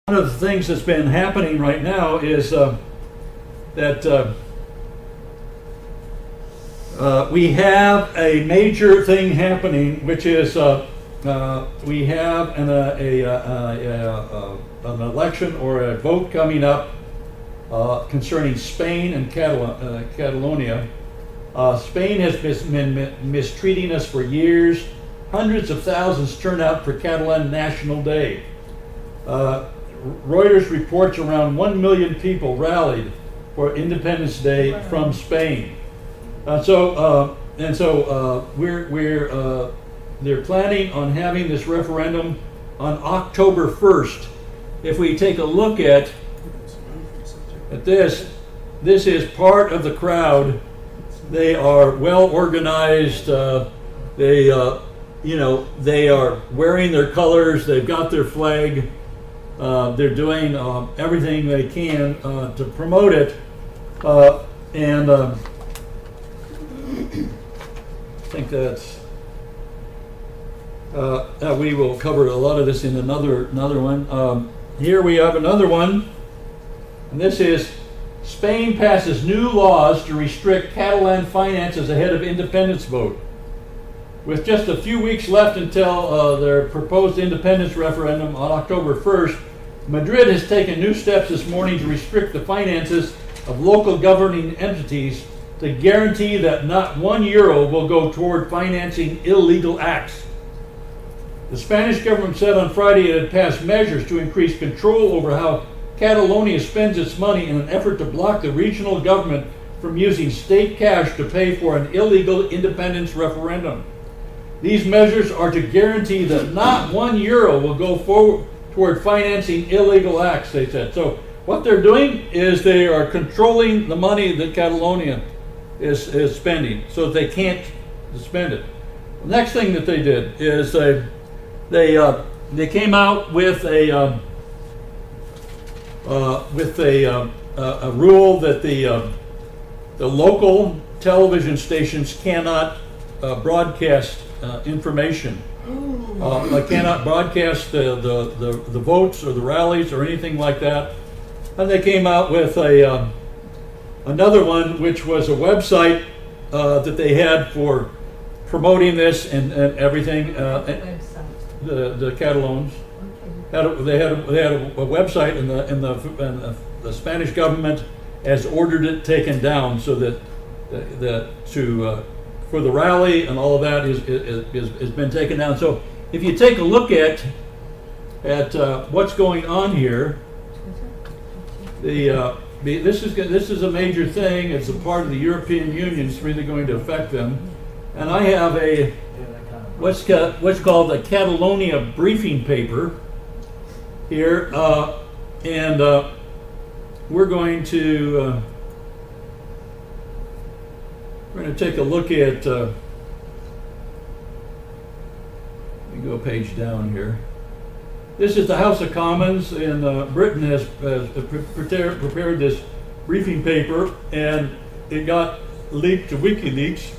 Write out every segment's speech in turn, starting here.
One of the things that's been happening right now is that we have a major thing happening, which is we have an election or a vote coming up concerning Spain and Catalonia. Spain has been mistreating us for years. Hundreds of thousands turn out for Catalan National Day. Reuters reports around 1 million people rallied for Independence Day from Spain. They're planning on having this referendum on October 1st. If we take a look at this is part of the crowd. They are well organized. They are wearing their colors. They've got their flag. They're doing everything they can to promote it. I think that's. We will cover a lot of this in another one. Here we have another one, and this is Spain passes new laws to restrict Catalan finances ahead of independence vote. With just a few weeks left until their proposed independence referendum on October 1st, Madrid has taken new steps this morning to restrict the finances of local governing entities to guarantee that not €1 will go toward financing illegal acts. The Spanish government said on Friday it had passed measures to increase control over how Catalonia spends its money in an effort to block the regional government from using state cash to pay for an illegal independence referendum. These measures are to guarantee that not €1 will go forward toward financing illegal acts, they said. So what they're doing is they are controlling the money that Catalonia is spending so that they can't spend it. The next thing that they did is they came out with a rule that the local television stations cannot broadcast information. I cannot broadcast the votes or the rallies or anything like that. And they came out with another one, which was a website that they had for promoting this and everything. The Catalans had a website, and the Spanish government has ordered it taken down so that for the rally and all of that has been taken down. So if you take a look at what's going on here, this is a major thing. It's a part of the European Union. It's really going to affect them. And I have what's called a Catalonia briefing paper here, and we're going to take a look at. Let me go a page down here. This is the House of Commons, and Britain has prepared this briefing paper, and it got leaked to WikiLeaks.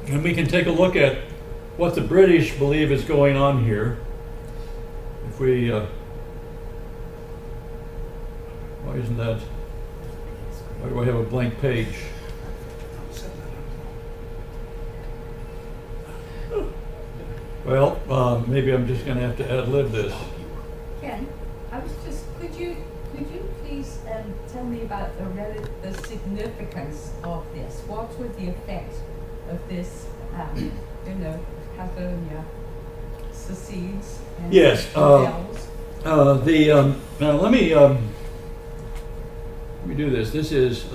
And we can take a look at what the British believe is going on here. If we, why isn't that? Why do I have a blank page? Well, maybe I'm just going to have to ad-lib this. Ken, could you please tell me about the significance of this? What would the effect of this, Catalonia secedes and yes. rebels? Now let me do this. This is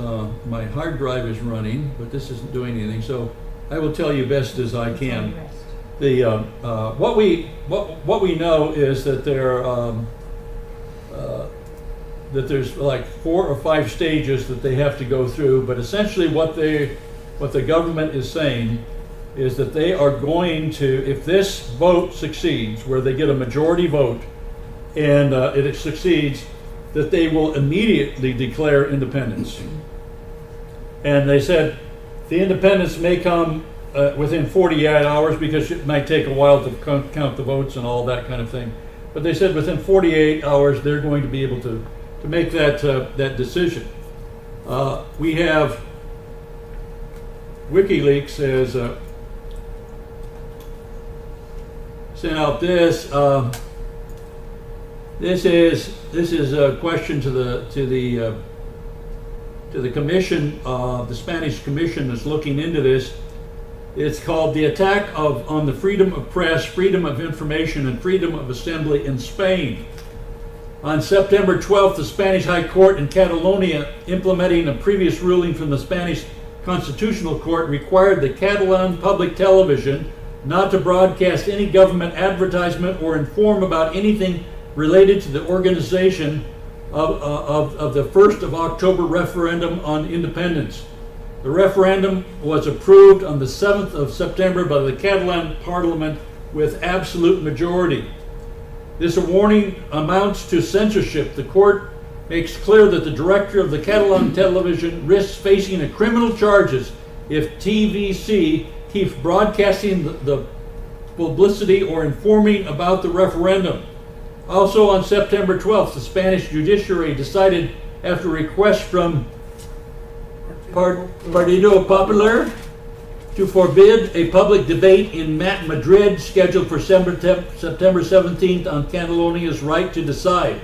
my hard drive is running, but this isn't doing anything. So I will tell you best as I can. What we know is that there's like 4 or 5 stages that they have to go through, but essentially what the government is saying is that they are going to, if this vote succeeds, where they get a majority vote and it succeeds, that they will immediately declare independence. And they said the independence may come within 48 hours because it might take a while to count the votes and all that kind of thing. but they said within 48 hours they're going to be able to make that that decision. We have WikiLeaks has sent out this. This is a question to the commission. The Spanish commission is looking into this. It's called the attack on the freedom of press, freedom of information, and freedom of assembly in Spain. On September 12th, the Spanish High Court in Catalonia, implementing a previous ruling from the Spanish Constitutional Court, required the Catalan public television not to broadcast any government advertisement or inform about anything related to the organization of the 1st of October referendum on independence. The referendum was approved on the 7th of September by the Catalan Parliament with absolute majority. This warning amounts to censorship. The court makes clear that the director of the Catalan television risks facing criminal charges if TVC keeps broadcasting the publicity or informing about the referendum. Also on September 12th, the Spanish judiciary decided, after request from Partido Popular, to forbid a public debate in Madrid scheduled for September 17th on Catalonia's right to decide.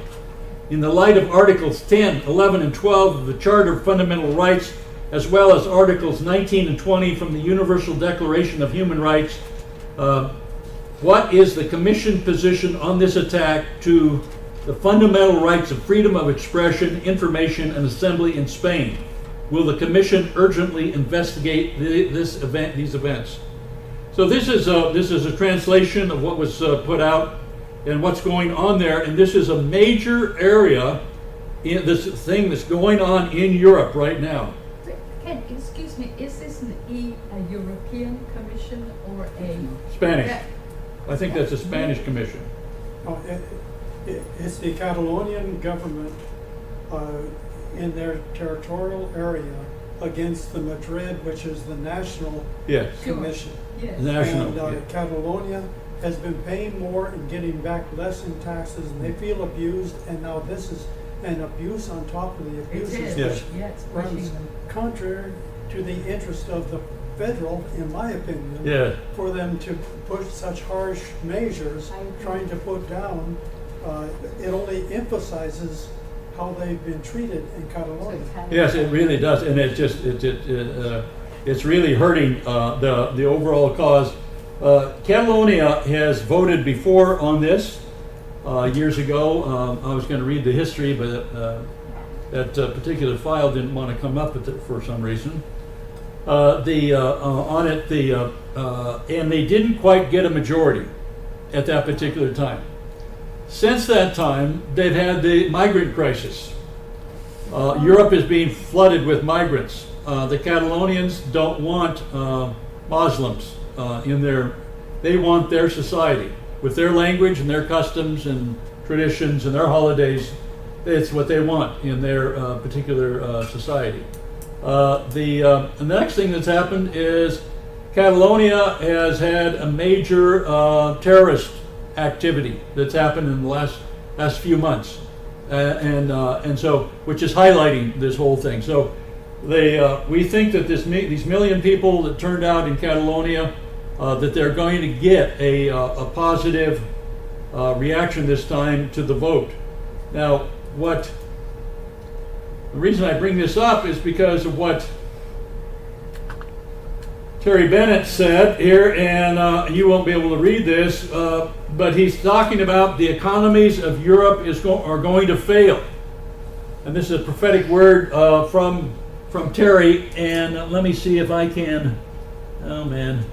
In the light of Articles 10, 11, and 12 of the Charter of Fundamental Rights, as well as Articles 19 and 20 from the Universal Declaration of Human Rights, what is the Commission position on this attack to the fundamental rights of freedom of expression, information, and assembly in Spain? Will the Commission urgently investigate these events? So this is a translation of what was put out and what's going on there, and this is a major area in this thing that's going on in Europe right now. Excuse me, is this a European Commission or a Spanish? I think that's a Spanish commission. Oh, it's the Catalonian government in their territorial area against the Madrid, which is the national commission. Yes. National. And Catalonia has been paying more and getting back less in taxes, and they feel abused, and now this is an abuse on top of the abuses, which runs contrary to the interest of the federal, in my opinion, for them to push such harsh measures, trying to put down. It only emphasizes how they've been treated in Catalonia. Yes, it really does, and it's really hurting the overall cause. Catalonia has voted before on this years ago. I was going to read the history, but that particular file didn't want to come up with it for some reason. And they didn't quite get a majority at that particular time. Since that time, they've had the migrant crisis. Europe is being flooded with migrants. The Catalonians don't want Muslims in their, they want their society with their language and their customs and traditions and their holidays. It's what they want in their particular society. The next thing that's happened is Catalonia has had a major terrorist activity that's happened in the last few months, and so, which is highlighting this whole thing. So we think that these million people that turned out in Catalonia, that they're going to get a positive reaction this time to the vote. Now, the reason I bring this up is because of what Terry Bennett said here, and you won't be able to read this, but he's talking about the economies of Europe are going to fail. And this is a prophetic word from Terry, and let me see if I can, oh man.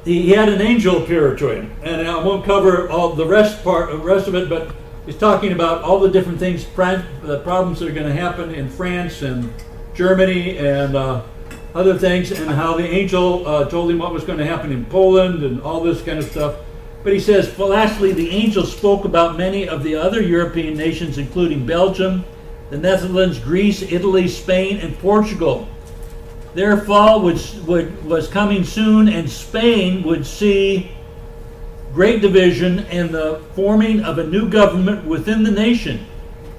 He had an angel appear to him, and I won't cover all the rest of it, but he's talking about all the different things, the problems that are going to happen in France and Germany and other things, and how the angel told him what was going to happen in Poland and all this kind of stuff. But he says, lastly, the angel spoke about many of the other European nations, including Belgium, the Netherlands, Greece, Italy, Spain, and Portugal. Their fall was coming soon, and Spain would see great division and the forming of a new government within the nation.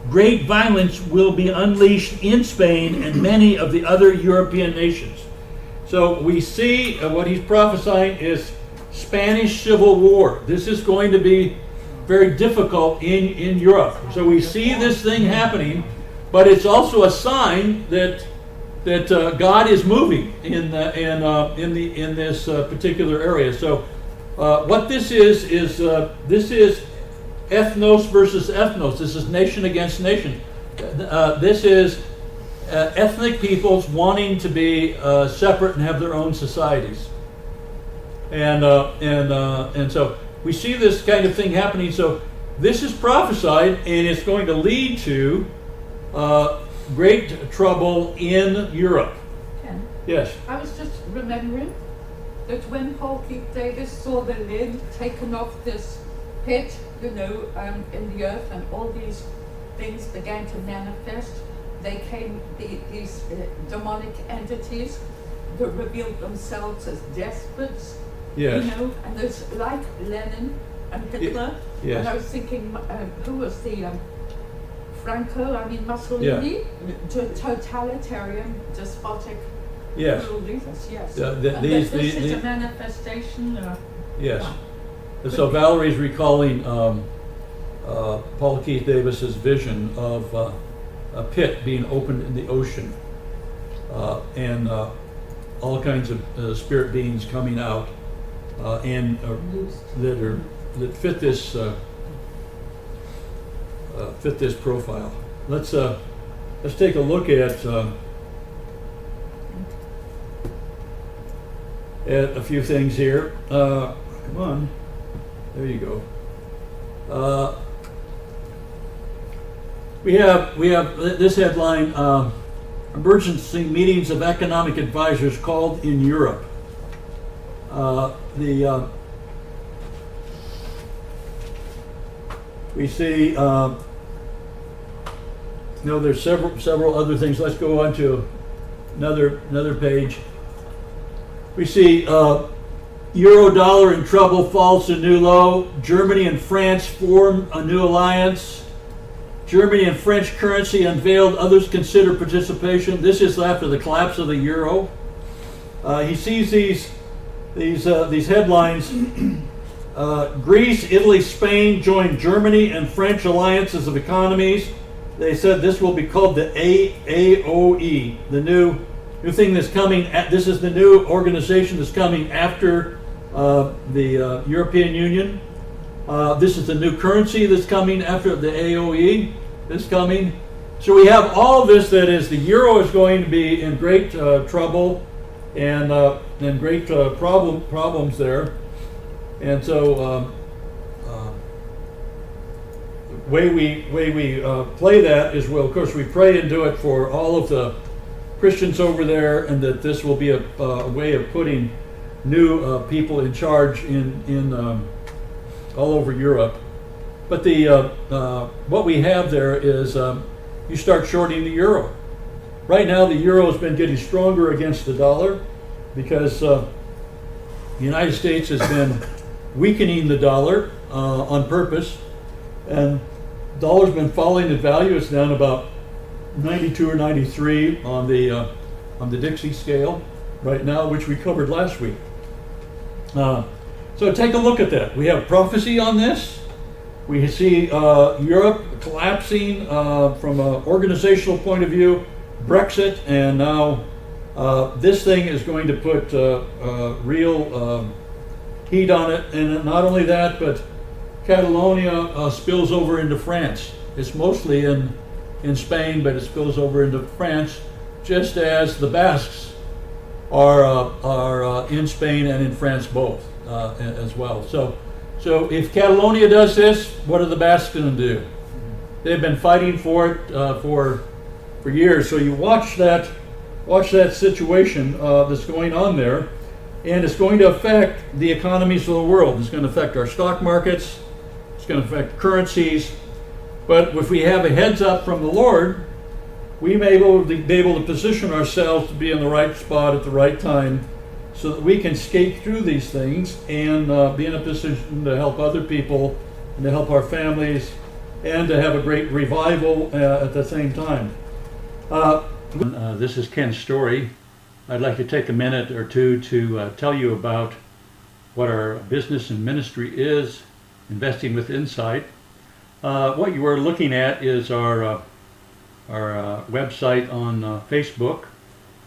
Great violence will be unleashed in Spain and many of the other European nations. So we see what he's prophesying is Spanish Civil War. This is going to be very difficult in Europe. So we see this thing happening, but it's also a sign that God is moving in this particular area. So what this is ethnos versus ethnos. This is nation against nation. This is ethnic peoples wanting to be separate and have their own societies. And so we see this kind of thing happening. So this is prophesied, and it's going to lead to great trouble in Europe. Ken, Yes. I was just remembering that when Paul Keith Davis saw the lid taken off this pit, in the earth, and all these things began to manifest, they came, these demonic entities that revealed themselves as despots. Yes. And there's like Lenin and Hitler. Yes. And I was thinking, who was the Mussolini, totalitarian, despotic rule leaders. Yes. This is a manifestation. Yes. So Valerie's recalling Paul Keith Davis's vision of a pit being opened in the ocean, and all kinds of spirit beings coming out, and that fit this profile. Let's take a look at a few things here. Come on. There you go. We have this headline: emergency meetings of economic advisors called in Europe. We see. There's several other things. Let's go on to another page. We see. Euro dollar in trouble, falls to new low. Germany and France form a new alliance. Germany and French currency unveiled. Others consider participation. This is after the collapse of the euro. He sees these headlines. Greece, Italy, Spain join Germany and French alliances of economies. They said this will be called the AOE, the new thing that's coming. This is the new organization that's coming after the European Union. This is the new currency that's coming after the AOE that's coming. So we have all of this. That is, the euro is going to be in great trouble and great problems there. And so way we play that is, well, of course, we pray and do it for all of the Christians over there, and that this will be a way of putting new people in charge in all over Europe. But what we have there is you start shorting the euro. Right now, the euro has been getting stronger against the dollar because the United States has been weakening the dollar on purpose, and the dollar's been falling in value. It's down about 92 or 93 on the Dixie scale right now, which we covered last week. So take a look at that. We have prophecy on this. We see Europe collapsing from an organizational point of view, Brexit, and now this thing is going to put real heat on it. And not only that, but Catalonia spills over into France. It's mostly in Spain, but it spills over into France, just as the Basques are in Spain and in France both as well. So if Catalonia does this, what are the Basques going to do? They've been fighting for it for years. So you watch that situation that's going on there, and it's going to affect the economies of the world. It's going to affect our stock markets. It's going to affect currencies. But if we have a heads up from the Lord, we may be able to position ourselves to be in the right spot at the right time, so that we can skate through these things and be in a position to help other people and to help our families and to have a great revival at the same time. This is Ken Storey. I'd like to take a minute or two to tell you about what our business and ministry is, Investing with Insight. What you are looking at is our website on Facebook.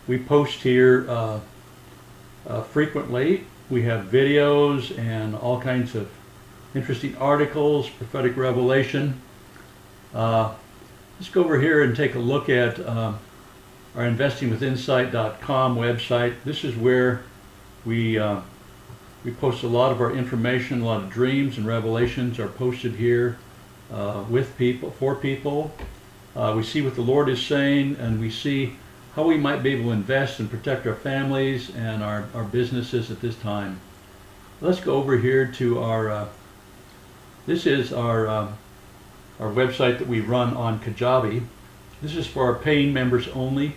We post here frequently. We have videos and all kinds of interesting articles, prophetic revelation. Let's go over here and take a look at our investingwithinsight.com website. This is where we post a lot of our information. A lot of dreams and revelations are posted here with people, for people. We see what the Lord is saying, and we see how we might be able to invest and protect our families and our businesses at this time. Let's go over here to our, this is our website that we run on Kajabi. This is for our paying members only.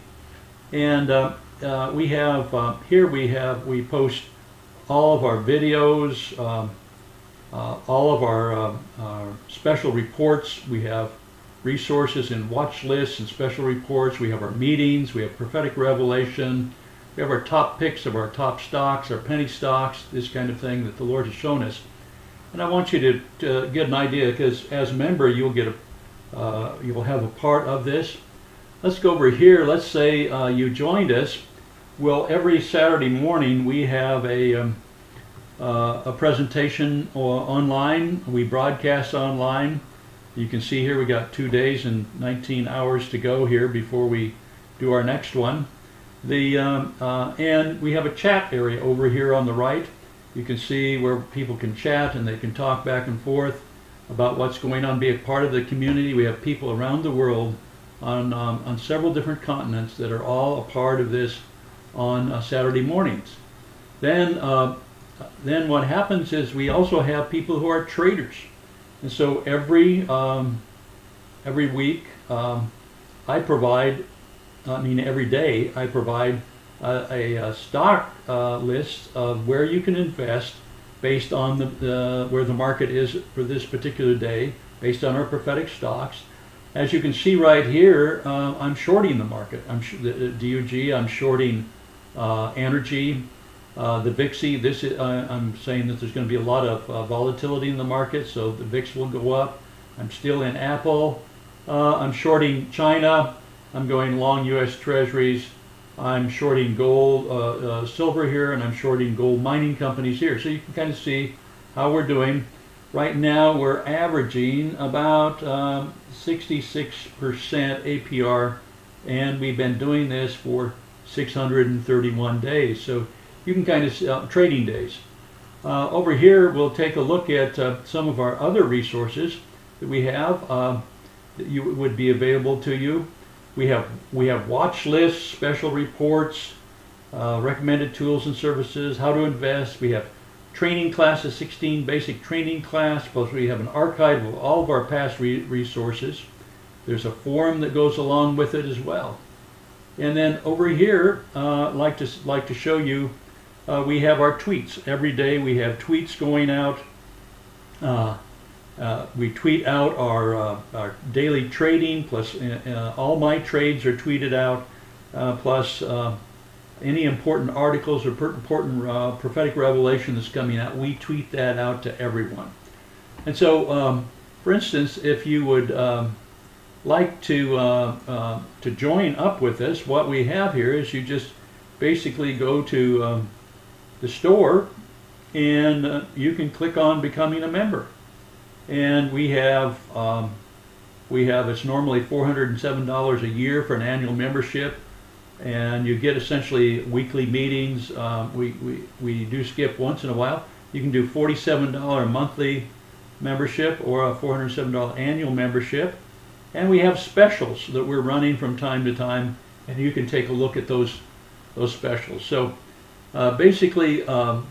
And we have, here we post all of our videos, all of our special reports. We have resources and watch lists and special reports. We have our meetings, we have prophetic revelation, we have our top picks of our top stocks, our penny stocks, this kind of thing that the Lord has shown us. And I want you to get an idea, because as a member you'll get you'll have a part of this. Let's go over here. Let's say you joined us. Well, every Saturday morning we have a presentation online. We broadcast online. You can see here we got 2 days and 19 hours to go here before we do our next one. And we have a chat area over here on the right. You can see where people can chat and they can talk back and forth about what's going on, be a part of the community. We have people around the world on several different continents that are all a part of this on Saturday mornings. Then what happens is we also have people who are traders. And so every week I provide, every day I provide a stock list of where you can invest based on where the market is for this particular day, based on our prophetic stocks. As you can see right here, I'm shorting the market. The DUG, I'm shorting energy. The VIX, I'm saying that there's going to be a lot of volatility in the market, so the VIX will go up. I'm still in Apple. I'm shorting China. I'm going long U.S. Treasuries. I'm shorting gold, silver here, and I'm shorting gold mining companies here. So you can kind of see how we're doing. Right now we're averaging about 66% APR, and we've been doing this for 631 days. So you can kind of trading days. Over here we'll take a look at some of our other resources that we have that would be available to you. We have watch lists, special reports, recommended tools and services, how to invest. We have training classes, 16 basic training class, plus we have an archive of all of our past resources. There's a forum that goes along with it as well. And then over here, I'd like to show you, we have our tweets. Every day we have tweets going out. We tweet out our daily trading, plus all my trades are tweeted out, plus any important articles or important prophetic revelation that's coming out, we tweet that out to everyone. And so, for instance, if you would like to join up with us, what we have here is you just basically go to the store and you can click on becoming a member. And we have it's normally $407 a year for an annual membership, and you get essentially weekly meetings. We do skip once in a while. You can do $47 monthly membership or a $407 annual membership, and we have specials that we're running from time to time, and you can take a look at those specials. So basically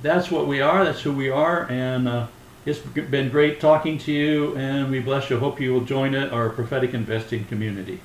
that's what we are, that's who we are, and it's been great talking to you, and we bless you. Hope you will join our prophetic investing community.